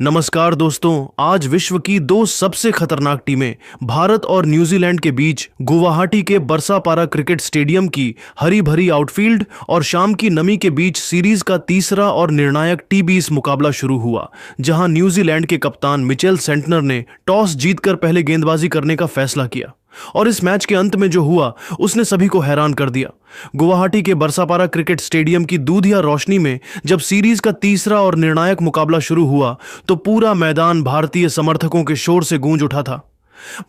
नमस्कार दोस्तों। आज विश्व की दो सबसे खतरनाक टीमें भारत और न्यूजीलैंड के बीच गुवाहाटी के बरसापारा क्रिकेट स्टेडियम की हरी भरी आउटफील्ड और शाम की नमी के बीच सीरीज का तीसरा और निर्णायक टी20 मुकाबला शुरू हुआ, जहां न्यूजीलैंड के कप्तान मिचेल सेंटनर ने टॉस जीतकर पहले गेंदबाजी करने का फैसला किया और इस मैच के अंत में जो हुआ उसने सभी को हैरान कर दिया। गुवाहाटी के बरसापारा क्रिकेट स्टेडियम की दूधिया रोशनी में जब सीरीज का तीसरा और निर्णायक मुकाबला शुरू हुआ तो पूरा मैदान भारतीय समर्थकों के शोर से गूंज उठा था।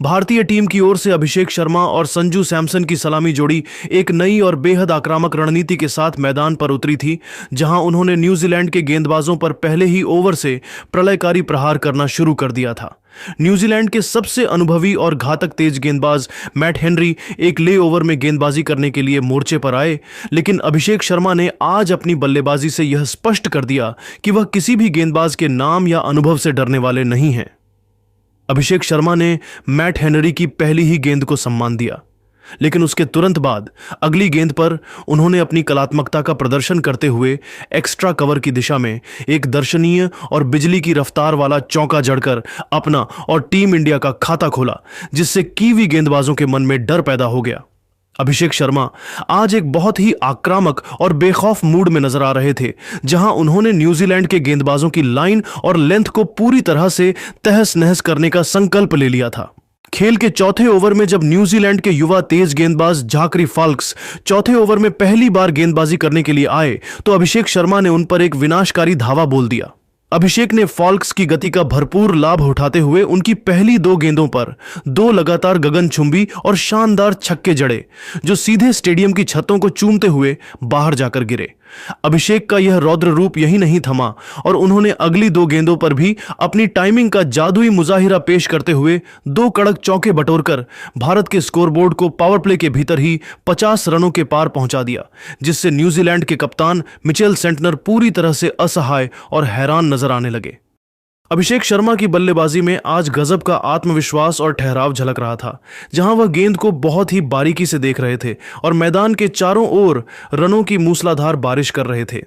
भारतीय टीम की ओर से अभिषेक शर्मा और संजू सैमसन की सलामी जोड़ी एक नई और बेहद आक्रामक रणनीति के साथ मैदान पर उतरी थी, जहां उन्होंने न्यूजीलैंड के गेंदबाजों पर पहले ही ओवर से प्रलयकारी प्रहार करना शुरू कर दिया था। न्यूजीलैंड के सबसे अनुभवी और घातक तेज गेंदबाज मैट हेनरी एक ले ओवर में गेंदबाजी करने के लिए मोर्चे पर आए, लेकिन अभिषेक शर्मा ने आज अपनी बल्लेबाजी से यह स्पष्ट कर दिया कि वह किसी भी गेंदबाज के नाम या अनुभव से डरने वाले नहीं हैं। अभिषेक शर्मा ने मैट हेनरी की पहली ही गेंद को सम्मान दिया, लेकिन उसके तुरंत बाद अगली गेंद पर उन्होंने अपनी कलात्मकता का प्रदर्शन करते हुए एक्स्ट्रा कवर की दिशा में एक दर्शनीय और बिजली की रफ्तार वाला चौका जड़कर अपना और टीम इंडिया का खाता खोला, जिससे कीवी गेंदबाजों के मन में डर पैदा हो गया। अभिषेक शर्मा आज एक बहुत ही आक्रामक और बेखौफ मूड में नजर आ रहे थे, जहां उन्होंने न्यूजीलैंड के गेंदबाजों की लाइन और लेंथ को पूरी तरह से तहस नहस करने का संकल्प ले लिया था। खेल के चौथे ओवर में जब न्यूजीलैंड के युवा तेज गेंदबाज झाकरी फाल्क्स चौथे ओवर में पहली बार गेंदबाजी करने के लिए आए तो अभिषेक शर्मा ने उन पर एक विनाशकारी धावा बोल दिया। अभिषेक ने फाल्क्स की गति का भरपूर लाभ उठाते हुए उनकी पहली दो गेंदों पर दो लगातार गगनचुंबी और शानदार छक्के जड़े, जो सीधे स्टेडियम की छतों को चूमते हुए बाहर जाकर गिरे। अभिषेक का यह रौद्र रूप यही नहीं थमा और उन्होंने अगली दो गेंदों पर भी अपनी टाइमिंग का जादुई मुजाहिरा पेश करते हुए दो कड़क चौके बटोरकर भारत के स्कोरबोर्ड को पावर प्ले के भीतर ही 50 रनों के पार पहुंचा दिया, जिससे न्यूजीलैंड के कप्तान मिचेल सेंटनर पूरी तरह से असहाय और हैरान नजर आने लगे। अभिषेक शर्मा की बल्लेबाजी में आज गजब का आत्मविश्वास और ठहराव झलक रहा था, जहां वह गेंद को बहुत ही बारीकी से देख रहे थे और मैदान के चारों ओर रनों की मूसलाधार बारिश कर रहे थे।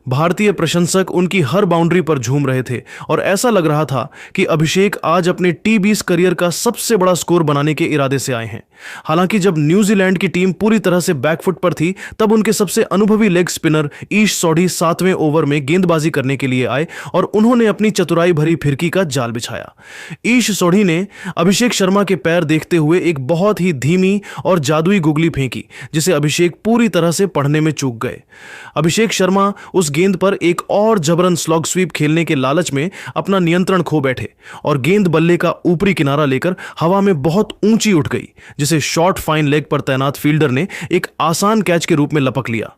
भारतीय प्रशंसक उनकी हर बाउंड्री पर झूम रहे थे और ऐसा लग रहा था कि अभिषेक आज अपने टी20 करियर का सबसे बड़ा स्कोर बनाने के इरादे से आए हैं। हालांकि जब न्यूजीलैंड की टीम पूरी तरह से बैकफुट पर थी, तब उनके सबसे अनुभवी लेग स्पिनर ईश सोढ़ी 7वें ओवर में गेंदबाजी करने के लिए आए और उन्होंने अपनी चतुराई भरी फिरकी का जाल बिछाया। ईश सोढ़ी ने अभिषेक शर्मा के पैर देखते हुए एक बहुत ही धीमी और जादुई गुगली फेंकी, जिसे अभिषेक पूरी तरह से पढ़ने में चूक गए। अभिषेक शर्मा उस गेंद पर एक और जबरन स्लॉग स्वीप खेलने के लालच में अपना नियंत्रण खो बैठे और गेंद बल्ले का ऊपरी किनारा लेकर हवा में बहुत ऊंची उठ गई, जिसे शॉर्ट फाइन लेग पर तैनात फील्डर ने एक आसान कैच के रूप में लपक लिया,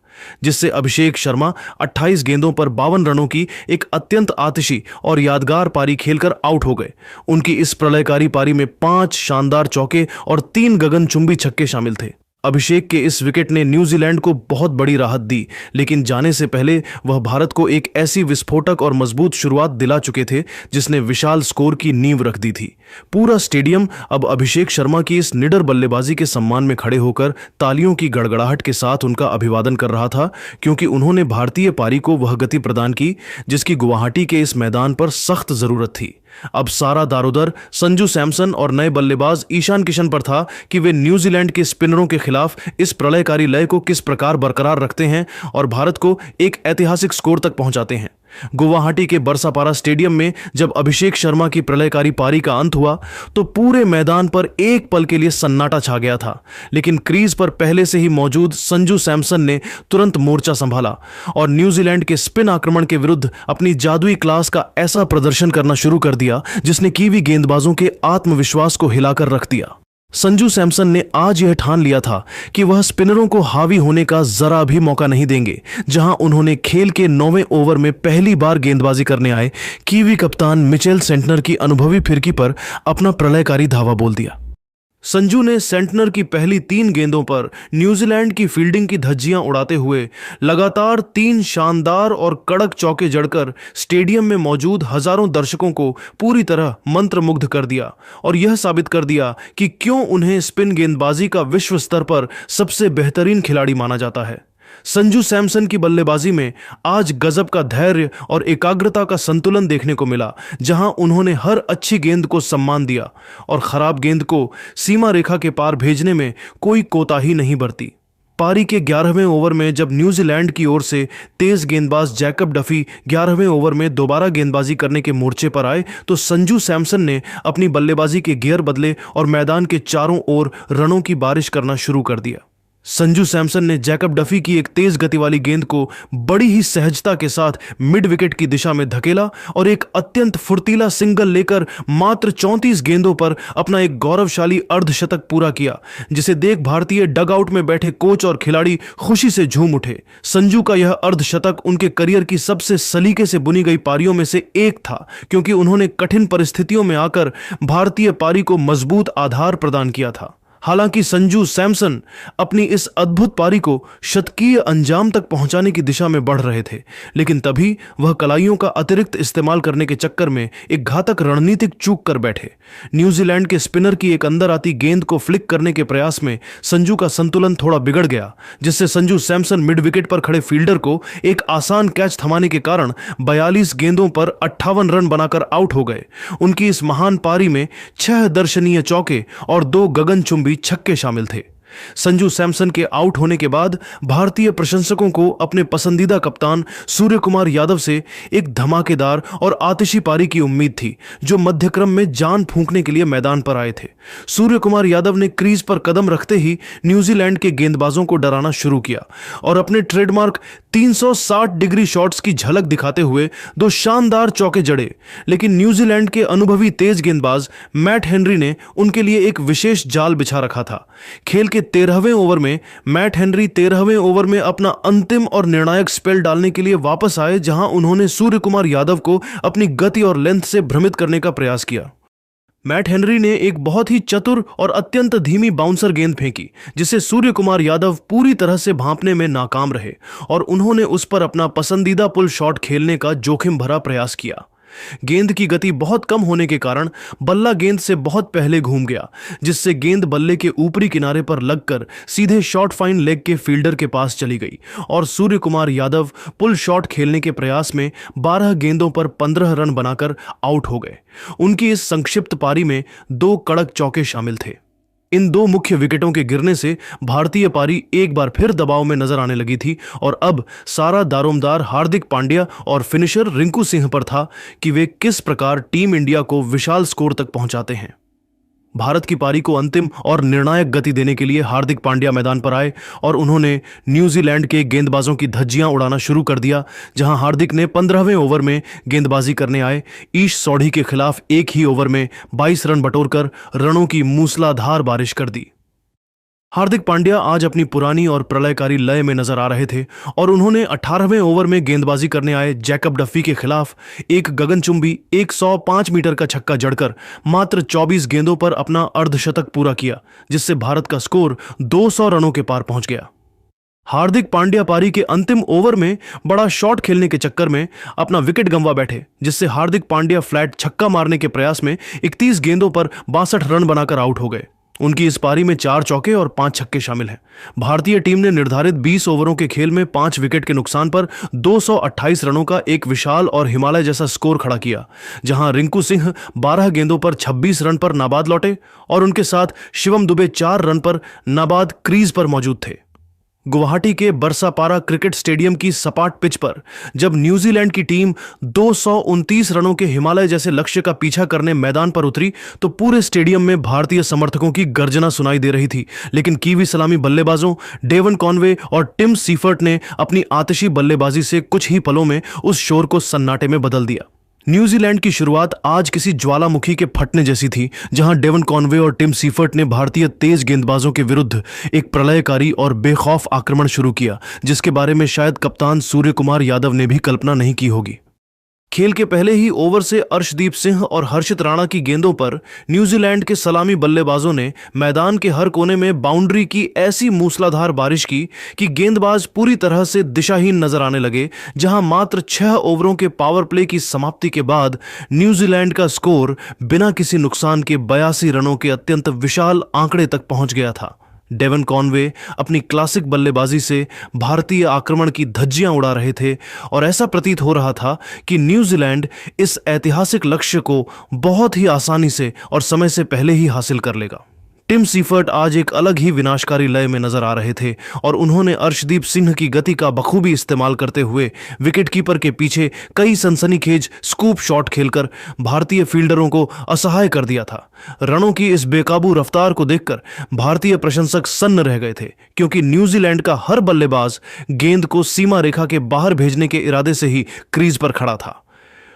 जिससे अभिषेक शर्मा 28 गेंदों पर 52 रनों की एक अत्यंत आतिशी और यादगार पारी खेलकर आउट हो गए। उनकी इस प्रलयकारी पारी में 5 शानदार चौके और 3 गगनचुंबी छक्के शामिल थे। अभिषेक के इस विकेट ने न्यूजीलैंड को बहुत बड़ी राहत दी, लेकिन जाने से पहले वह भारत को एक ऐसी विस्फोटक और मजबूत शुरुआत दिला चुके थे जिसने विशाल स्कोर की नींव रख दी थी। पूरा स्टेडियम अब अभिषेक शर्मा की इस निडर बल्लेबाजी के सम्मान में खड़े होकर तालियों की गड़गड़ाहट के साथ उनका अभिवादन कर रहा था, क्योंकि उन्होंने भारतीय पारी को वह गति प्रदान की जिसकी गुवाहाटी के इस मैदान पर सख्त जरूरत थी। अब सारा दारोदर संजू सैमसन और नए बल्लेबाज ईशान किशन पर था कि वे न्यूजीलैंड के स्पिनरों के खिलाफ इस प्रलयकारी लय को किस प्रकार बरकरार रखते हैं और भारत को एक ऐतिहासिक स्कोर तक पहुंचाते हैं। गुवाहाटी के बरसापारा स्टेडियम में जब अभिषेक शर्मा की प्रलयकारी पारी का अंत हुआ तो पूरे मैदान पर एक पल के लिए सन्नाटा छा गया था, लेकिन क्रीज पर पहले से ही मौजूद संजू सैमसन ने तुरंत मोर्चा संभाला और न्यूजीलैंड के स्पिन आक्रमण के विरुद्ध अपनी जादुई क्लास का ऐसा प्रदर्शन करना शुरू कर दिया जिसने कीवी गेंदबाजों के आत्मविश्वास को हिलाकर रख दिया। संजू सैमसन ने आज यह ठान लिया था कि वह स्पिनरों को हावी होने का जरा भी मौका नहीं देंगे, जहां उन्होंने खेल के 9वें ओवर में पहली बार गेंदबाजी करने आए कीवी कप्तान मिचेल सेंटनर की अनुभवी फिरकी पर अपना प्रलयकारी धावा बोल दिया। संजू ने सेंटनर की पहली 3 गेंदों पर न्यूजीलैंड की फील्डिंग की धज्जियां उड़ाते हुए लगातार 3 शानदार और कड़क चौके जड़कर स्टेडियम में मौजूद हजारों दर्शकों को पूरी तरह मंत्रमुग्ध कर दिया और यह साबित कर दिया कि क्यों उन्हें स्पिन गेंदबाजी का विश्व स्तर पर सबसे बेहतरीन खिलाड़ी माना जाता है। संजू सैमसन की बल्लेबाजी में आज गजब का धैर्य और एकाग्रता का संतुलन देखने को मिला, जहां उन्होंने हर अच्छी गेंद को सम्मान दिया और खराब गेंद को सीमा रेखा के पार भेजने में कोई कोताही नहीं बरती। पारी के 11वें ओवर में जब न्यूजीलैंड की ओर से तेज गेंदबाज जैकब डफी 11वें ओवर में दोबारा गेंदबाजी करने के मोर्चे पर आए तो संजू सैमसन ने अपनी बल्लेबाजी के गियर बदले और मैदान के चारों ओर रनों की बारिश करना शुरू कर दिया। संजू सैमसन ने जैकब डफी की एक तेज गति वाली गेंद को बड़ी ही सहजता के साथ मिड विकेट की दिशा में धकेला और एक अत्यंत फुर्तीला सिंगल लेकर मात्र 34 गेंदों पर अपना एक गौरवशाली अर्धशतक पूरा किया, जिसे देख भारतीय डगआउट में बैठे कोच और खिलाड़ी खुशी से झूम उठे। संजू का यह अर्धशतक उनके करियर की सबसे सलीके से बुनी गई पारियों में से एक था, क्योंकि उन्होंने कठिन परिस्थितियों में आकर भारतीय पारी को मजबूत आधार प्रदान किया था। हालांकि संजू सैमसन अपनी इस अद्भुत पारी को शतकीय अंजाम तक पहुंचाने की दिशा में बढ़ रहे थे, लेकिन तभी वह कलाइयों का अतिरिक्त इस्तेमाल करने के चक्कर में एक घातक रणनीतिक चूक कर बैठे। न्यूजीलैंड के स्पिनर की एक अंदर आती गेंद को फ्लिक करने के प्रयास में संजू का संतुलन थोड़ा बिगड़ गया, जिससे संजू सैमसन मिड विकेट पर खड़े फील्डर को एक आसान कैच थमाने के कारण 42 गेंदों पर 58 रन बनाकर आउट हो गए। उनकी इस महान पारी में 6 दर्शनीय चौके और 2 गगनचुंबी छक्के शामिल थे। संजू सैमसन के आउट होने के बाद भारतीय प्रशंसकों को अपने पसंदीदा कप्तान सूर्य कुमार यादव से एक धमाकेदार और आतिशी पारी की उम्मीद थी, जो मध्यक्रम में जान फूंकने के लिए मैदान पर आए थे। सूर्य कुमार यादव ने क्रीज पर कदम रखते ही न्यूजीलैंड के गेंदबाजों को डराना शुरू किया और अपने ट्रेडमार्क 360 डिग्री शॉट्स की झलक दिखाते हुए 2 शानदार चौके जड़े, लेकिन न्यूजीलैंड के अनुभवी तेज गेंदबाज मैट हेनरी ने उनके लिए एक विशेष जाल बिछा रखा था। खेल के 13वें ओवर में मैट हेनरी 13वें ओवर में अपना अंतिम और निर्णायक स्पेल डालने के लिए वापस आए, जहां उन्होंने सूर्य कुमार यादव को अपनी गति और लेंथ से भ्रमित करने का प्रयास किया। मैट हेनरी ने एक बहुत ही चतुर और अत्यंत धीमी बाउंसर गेंद फेंकी, जिसे सूर्य कुमार यादव पूरी तरह से भांपने में नाकाम रहे और उन्होंने उस पर अपना पसंदीदा पुल शॉट खेलने का जोखिम भरा प्रयास किया। गेंद की गति बहुत कम होने के कारण बल्ला गेंद से बहुत पहले घूम गया, जिससे गेंद बल्ले के ऊपरी किनारे पर लगकर सीधे शॉर्ट फाइन लेग के फील्डर के पास चली गई और सूर्य कुमार यादव पुल शॉट खेलने के प्रयास में 12 गेंदों पर 15 रन बनाकर आउट हो गए। उनकी इस संक्षिप्त पारी में 2 कड़क चौके शामिल थे। इन 2 मुख्य विकेटों के गिरने से भारतीय पारी एक बार फिर दबाव में नजर आने लगी थी और अब सारा दारोमदार हार्दिक पांड्या और फिनिशर रिंकू सिंह पर था कि वे किस प्रकार टीम इंडिया को विशाल स्कोर तक पहुंचाते हैं। भारत की पारी को अंतिम और निर्णायक गति देने के लिए हार्दिक पांड्या मैदान पर आए और उन्होंने न्यूजीलैंड के गेंदबाजों की धज्जियां उड़ाना शुरू कर दिया, जहां हार्दिक ने 15वें ओवर में गेंदबाजी करने आए ईश सौढ़ी के खिलाफ एक ही ओवर में 22 रन बटोरकर रनों की मूसलाधार बारिश कर दी। हार्दिक पांड्या आज अपनी पुरानी और प्रलयकारी लय में नजर आ रहे थे और उन्होंने 18वें ओवर में गेंदबाजी करने आए जैकब डफी के खिलाफ एक गगनचुंबी 105 मीटर का छक्का जड़कर मात्र 24 गेंदों पर अपना अर्धशतक पूरा किया, जिससे भारत का स्कोर 200 रनों के पार पहुंच गया। हार्दिक पांड्या पारी के अंतिम ओवर में बड़ा शॉट खेलने के चक्कर में अपना विकेट गंवा बैठे, जिससे हार्दिक पांड्या फ्लैट छक्का मारने के प्रयास में 31 गेंदों पर 62 रन बनाकर आउट हो गए। उनकी इस पारी में 4 चौके और 5 छक्के शामिल हैं। भारतीय टीम ने निर्धारित 20 ओवरों के खेल में 5 विकेट के नुकसान पर 228 रनों का एक विशाल और हिमालय जैसा स्कोर खड़ा किया, जहां रिंकू सिंह 12 गेंदों पर 26 रन पर नाबाद लौटे और उनके साथ शिवम दुबे 4 रन पर नाबाद क्रीज पर मौजूद थे। गुवाहाटी के बरसापारा क्रिकेट स्टेडियम की सपाट पिच पर जब न्यूजीलैंड की टीम 229 रनों के हिमालय जैसे लक्ष्य का पीछा करने मैदान पर उतरी तो पूरे स्टेडियम में भारतीय समर्थकों की गर्जना सुनाई दे रही थी, लेकिन कीवी सलामी बल्लेबाजों डेवन कॉनवे और टिम सीफर्ट ने अपनी आतिशी बल्लेबाजी से कुछ ही पलों में उस शोर को सन्नाटे में बदल दिया। न्यूजीलैंड की शुरुआत आज किसी ज्वालामुखी के फटने जैसी थी, जहां डेवन कॉनवे और टिम सीफर्ट ने भारतीय तेज गेंदबाजों के विरुद्ध एक प्रलयकारी और बेखौफ आक्रमण शुरू किया, जिसके बारे में शायद कप्तान सूर्य कुमार यादव ने भी कल्पना नहीं की होगी। खेल के पहले ही ओवर से अर्शदीप सिंह और हर्षित राणा की गेंदों पर न्यूजीलैंड के सलामी बल्लेबाजों ने मैदान के हर कोने में बाउंड्री की ऐसी मूसलाधार बारिश की कि गेंदबाज पूरी तरह से दिशाहीन नजर आने लगे, जहां मात्र 6 ओवरों के पावर प्ले की समाप्ति के बाद न्यूजीलैंड का स्कोर बिना किसी नुकसान के 82 रनों के अत्यंत विशाल आंकड़े तक पहुंच गया था। डेवन कॉनवे अपनी क्लासिक बल्लेबाजी से भारतीय आक्रमण की धज्जियां उड़ा रहे थे और ऐसा प्रतीत हो रहा था कि न्यूजीलैंड इस ऐतिहासिक लक्ष्य को बहुत ही आसानी से और समय से पहले ही हासिल कर लेगा। टिम सीफर्ट आज एक अलग ही विनाशकारी लय में नजर आ रहे थे और उन्होंने अर्शदीप सिंह की गति का बखूबी इस्तेमाल करते हुए विकेटकीपर के पीछे कई सनसनीखेज स्कूप शॉट खेलकर भारतीय फील्डरों को असहाय कर दिया था। रनों की इस बेकाबू रफ्तार को देखकर भारतीय प्रशंसक सन्न रह गए थे, क्योंकि न्यूजीलैंड का हर बल्लेबाज गेंद को सीमा रेखा के बाहर भेजने के इरादे से ही क्रीज पर खड़ा था।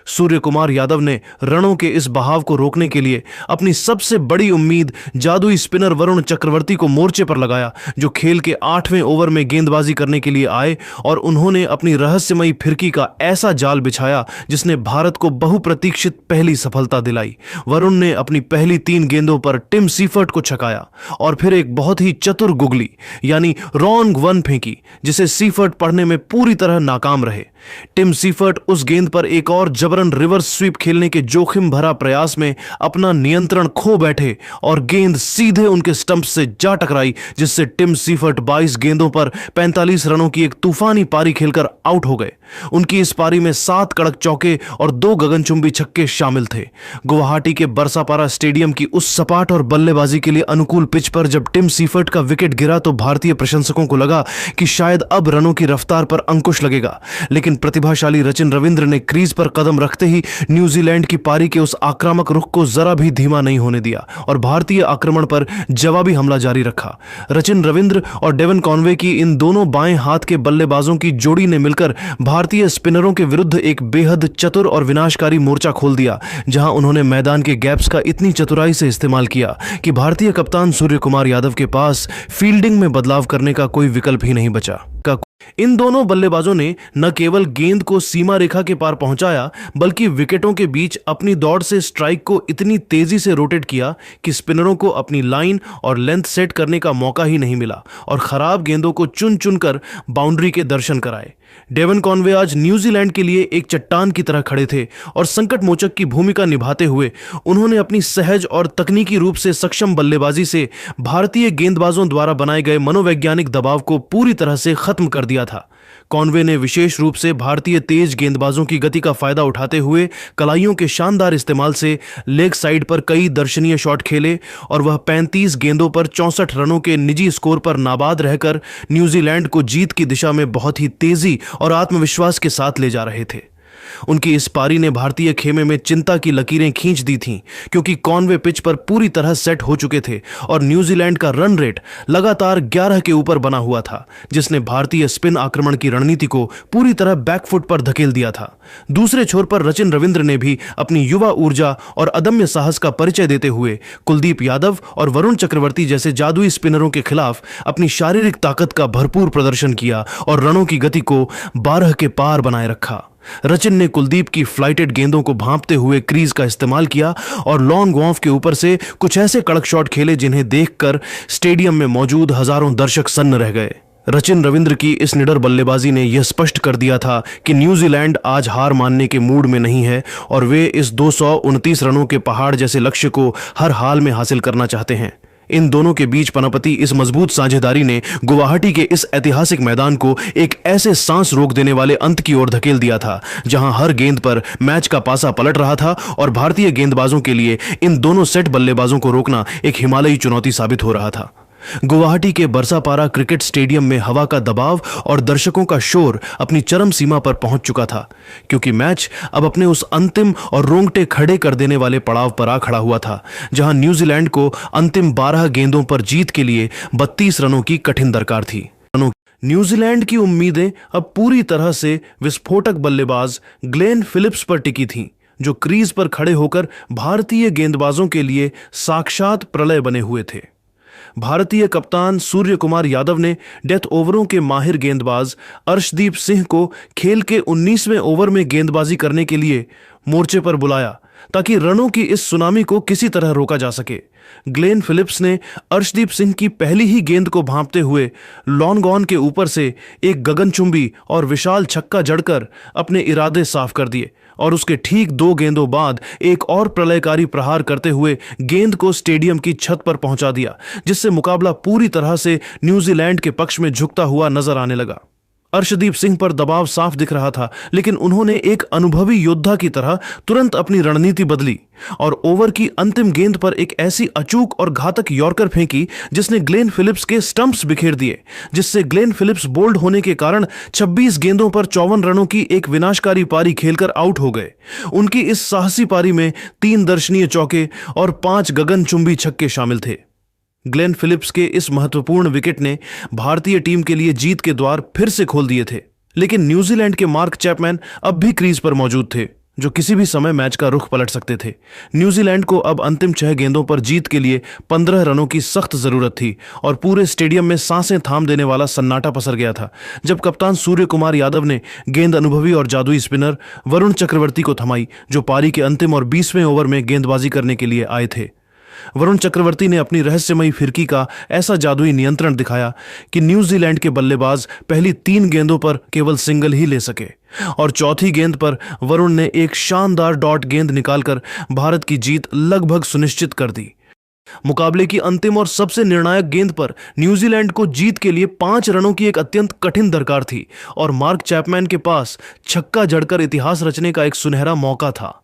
सूर्य कुमार यादव ने रनों के इस बहाव को रोकने के लिए अपनी सबसे बड़ी उम्मीद जादुई स्पिनर वरुण चक्रवर्ती को मोर्चे पर लगाया, जो खेल के 8वें ओवर में गेंदबाजी करने के लिए आए और उन्होंने अपनी रहस्यमयी फिरकी का ऐसा जाल बिछाया जिसने भारत को बहुप्रतीक्षित पहली सफलता दिलाई। वरुण ने अपनी पहली 3 गेंदों पर टिम सीफर्ट को छकाया और फिर एक बहुत ही चतुर गुगली यानी रॉन्ग वन फेंकी, जिसे सीफर्ट पढ़ने में पूरी तरह नाकाम रहे। टिम सीफर्ट उस गेंद पर एक और जबरन रिवर्स स्वीप खेलने के जोखिम भरा प्रयास में अपना नियंत्रण खो बैठे और गेंद सीधे उनके स्टंप से जा टकराई, जिससे टिम सीफर्ट 22 गेंदों पर 45 रनों की एक तूफानी पारी खेलकर आउट हो गए। उनकी इस पारी में 7 कड़क चौके और 2 गगनचुंबी छक्के शामिल थे। गुवाहाटी के बरसापारा स्टेडियम की उस सपाट और बल्लेबाजी के लिए अनुकूल पिच पर जब टिम सीफर्ट का विकेट गिरा तो भारतीय प्रशंसकों को लगा कि शायद अब रनों की रफ्तार पर अंकुश लगेगा, लेकिन प्रतिभाशाली रचिन रविंद्र ने क्रीज पर कदम रखते ही न्यूजीलैंड की पारी के उस आक्रामक रुख को जरा भी धीमा नहीं होने दिया और भारतीय आक्रमण पर जवाबी हमला जारी रखा। रचिन रविंद्र और डेवन कॉनवे की इन दोनों बाएं हाथ के बल्लेबाजों की जोड़ी ने मिलकर भारतीय स्पिनरों के विरुद्ध एक बेहद चतुर और विनाशकारी मोर्चा खोल दिया, जहां उन्होंने मैदान के गैप्स का इतनी चतुराई से इस्तेमाल किया कि भारतीय कप्तान सूर्य कुमार यादव के पास फील्डिंग में बदलाव करने का कोई विकल्प ही नहीं बचा। इन दोनों बल्लेबाजों ने न केवल गेंद को सीमा रेखा के पार पहुंचाया, बल्कि विकेटों के बीच अपनी दौड़ से स्ट्राइक को इतनी तेजी से रोटेट किया कि स्पिनरों को अपनी लाइन और लेंथ सेट करने का मौका ही नहीं मिला और खराब गेंदों को चुन चुनकर बाउंड्री के दर्शन कराए। डेवन कॉनवे आज न्यूजीलैंड के लिए एक चट्टान की तरह खड़े थे और संकट मोचक की भूमिका निभाते हुए उन्होंने अपनी सहज और तकनीकी रूप से सक्षम बल्लेबाजी से भारतीय गेंदबाजों द्वारा बनाए गए मनोवैज्ञानिक दबाव को पूरी तरह से खत्म कर दिया था। कॉनवे ने विशेष रूप से भारतीय तेज गेंदबाजों की गति का फायदा उठाते हुए कलाइयों के शानदार इस्तेमाल से लेग साइड पर कई दर्शनीय शॉट खेले और वह 35 गेंदों पर 64 रनों के निजी स्कोर पर नाबाद रहकर न्यूजीलैंड को जीत की दिशा में बहुत ही तेजी और आत्मविश्वास के साथ ले जा रहे थे। उनकी इस पारी ने भारतीय खेमे में चिंता की लकीरें खींच दी थीं, क्योंकि कॉनवे पिच पर पूरी तरह सेट हो चुके थे और न्यूजीलैंड का रन रेट लगातार 11 के ऊपर बना हुआ था, जिसने भारतीय स्पिन आक्रमण की रणनीति को पूरी तरह बैकफुट पर धकेल दिया था। दूसरे छोर पर रचिन रविंद्र ने भी अपनी युवा ऊर्जा और अदम्य साहस का परिचय देते हुए कुलदीप यादव और वरुण चक्रवर्ती जैसे जादुई स्पिनरों के खिलाफ अपनी शारीरिक ताकत का भरपूर प्रदर्शन किया और रनों की गति को 12 के पार बनाए रखा। रचिन ने कुलदीप की फ्लाइटेड गेंदों को भांपते हुए क्रीज का इस्तेमाल किया और लॉन्ग ऑफ के ऊपर से कुछ ऐसे कड़क शॉट खेले जिन्हें देखकर स्टेडियम में मौजूद हजारों दर्शक सन्न रह गए। रचिन रविंद्र की इस निडर बल्लेबाजी ने यह स्पष्ट कर दिया था कि न्यूजीलैंड आज हार मानने के मूड में नहीं है और वे इस 229 रनों के पहाड़ जैसे लक्ष्य को हर हाल में हासिल करना चाहते हैं। इन दोनों के बीच पनपती इस मजबूत साझेदारी ने गुवाहाटी के इस ऐतिहासिक मैदान को एक ऐसे सांस रोक देने वाले अंत की ओर धकेल दिया था, जहां हर गेंद पर मैच का पासा पलट रहा था और भारतीय गेंदबाजों के लिए इन दोनों सेट बल्लेबाजों को रोकना एक हिमालयी चुनौती साबित हो रहा था। गुवाहाटी के बरसापारा क्रिकेट स्टेडियम में हवा का दबाव और दर्शकों का शोर अपनी चरम सीमा पर पहुंच चुका था, क्योंकि मैच अब अपने उस अंतिम और रोंगटे खड़े कर देने वाले पड़ाव पर आ खड़ा हुआ था, जहां न्यूजीलैंड को अंतिम 12 गेंदों पर जीत के लिए 32 रनों की कठिन दरकार थी। न्यूजीलैंड की उम्मीदें अब पूरी तरह से विस्फोटक बल्लेबाज ग्लेन फिलिप्स पर टिकी थीं, जो क्रीज पर खड़े होकर भारतीय गेंदबाजों के लिए साक्षात प्रलय बने हुए थे। भारतीय कप्तान सूर्य कुमार यादव ने डेथ ओवरों के माहिर गेंदबाज अर्शदीप सिंह को खेल के 19वें ओवर में गेंदबाजी करने के लिए मोर्चे पर बुलाया ताकि रनों की इस सुनामी को किसी तरह रोका जा सके। ग्लेन फिलिप्स ने अर्शदीप सिंह की पहली ही गेंद को भांपते हुए लॉन्ग ऑन के ऊपर से एक गगनचुंबी और विशाल छक्का जड़कर अपने इरादे साफ कर दिए और उसके ठीक 2 गेंदों बाद एक और प्रलयकारी प्रहार करते हुए गेंद को स्टेडियम की छत पर पहुंचा दिया, जिससे मुकाबला पूरी तरह से न्यूजीलैंड के पक्ष में झुकता हुआ नजर आने लगा। अर्शदीप सिंह पर दबाव साफ दिख रहा था, लेकिन उन्होंने एक अनुभवी योद्धा की तरह तुरंत अपनी रणनीति बदली और ओवर की अंतिम गेंद पर एक ऐसी अचूक और घातक यॉर्कर फेंकी जिसने ग्लेन फिलिप्स के स्टंप्स बिखेर दिए, जिससे ग्लेन फिलिप्स बोल्ड होने के कारण 26 गेंदों पर 54 रनों की एक विनाशकारी पारी खेलकर आउट हो गए। उनकी इस साहसी पारी में 3 दर्शनीय चौके और 5 गगनचुंबी छक्के शामिल थे। ग्लेन फिलिप्स के इस महत्वपूर्ण विकेट ने भारतीय टीम के लिए जीत के द्वार फिर से खोल दिए थे, लेकिन न्यूजीलैंड के मार्क चैपमैन अब भी क्रीज पर मौजूद थे, जो किसी भी समय मैच का रुख पलट सकते थे। न्यूजीलैंड को अब अंतिम 6 गेंदों पर जीत के लिए 15 रनों की सख्त जरूरत थी और पूरे स्टेडियम में सांसें थाम देने वाला सन्नाटा पसर गया था जब कप्तान सूर्य कुमार यादव ने गेंद अनुभवी और जादुई स्पिनर वरुण चक्रवर्ती को थमाई, जो पारी के अंतिम और 20वें ओवर में गेंदबाजी करने के लिए आए थे। वरुण चक्रवर्ती ने अपनी रहस्यमयी फिरकी का ऐसा जादुई नियंत्रण दिखाया कि न्यूजीलैंड के बल्लेबाज पहली 3 गेंदों पर केवल सिंगल ही ले सके और चौथी गेंद पर वरुण ने एक शानदार डॉट गेंद निकालकर भारत की जीत लगभग सुनिश्चित कर दी। मुकाबले की अंतिम और सबसे निर्णायक गेंद पर न्यूजीलैंड को जीत के लिए 5 रनों की एक अत्यंत कठिन दरकार थी और मार्क चैपमैन के पास छक्का जड़कर इतिहास रचने का एक सुनहरा मौका था।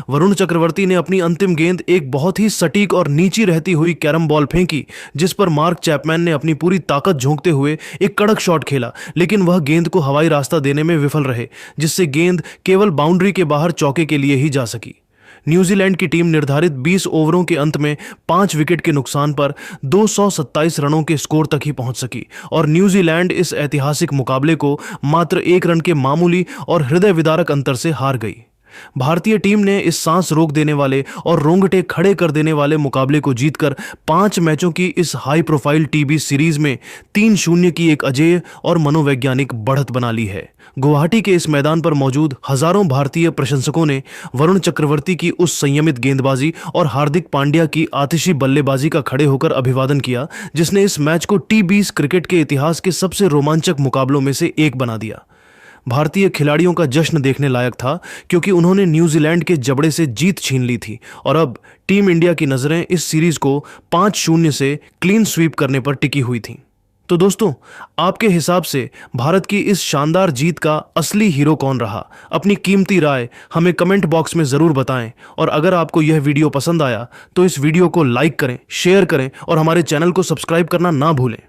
वरुण चक्रवर्ती ने अपनी अंतिम गेंद एक बहुत ही सटीक और नीची रहती हुई कैरम बॉल फेंकी, जिस पर मार्क चैपमैन ने अपनी पूरी ताकत झोंकते हुए एक कड़क शॉट खेला, लेकिन वह गेंद को हवाई रास्ता देने में विफल रहे, जिससे गेंद केवल बाउंड्री के बाहर चौके के लिए ही जा सकी। न्यूजीलैंड की टीम निर्धारित 20 ओवरों के अंत में 5 विकेट के नुकसान पर 227 रनों के स्कोर तक ही पहुंच सकी और न्यूजीलैंड इस ऐतिहासिक मुकाबले को मात्र 1 रन के मामूली और हृदय विदारक अंतर से हार गई। भारतीय टीम ने इस सांस रोक देने वाले और रोंगटे खड़े कर देने वाले मुकाबले को जीतकर 5 मैचों की इस हाई प्रोफाइल टीबी सीरीज में 3-0 की एक अजेय और मनोवैज्ञानिक बढ़त बना ली है। गुवाहाटी के इस मैदान पर मौजूद हजारों भारतीय प्रशंसकों ने वरुण चक्रवर्ती की उस संयमित गेंदबाजी और हार्दिक पांड्या की आतिशी बल्लेबाजी का खड़े होकर अभिवादन किया, जिसने इस मैच को टी20 क्रिकेट के इतिहास के सबसे रोमांचक मुकाबलों में से एक बना दिया। भारतीय खिलाड़ियों का जश्न देखने लायक था, क्योंकि उन्होंने न्यूजीलैंड के जबड़े से जीत छीन ली थी और अब टीम इंडिया की नजरें इस सीरीज को 5-0 से क्लीन स्वीप करने पर टिकी हुई थीं। तो दोस्तों, आपके हिसाब से भारत की इस शानदार जीत का असली हीरो कौन रहा? अपनी कीमती राय हमें कमेंट बॉक्स में जरूर बताएं और अगर आपको यह वीडियो पसंद आया तो इस वीडियो को लाइक करें, शेयर करें और हमारे चैनल को सब्सक्राइब करना ना भूलें।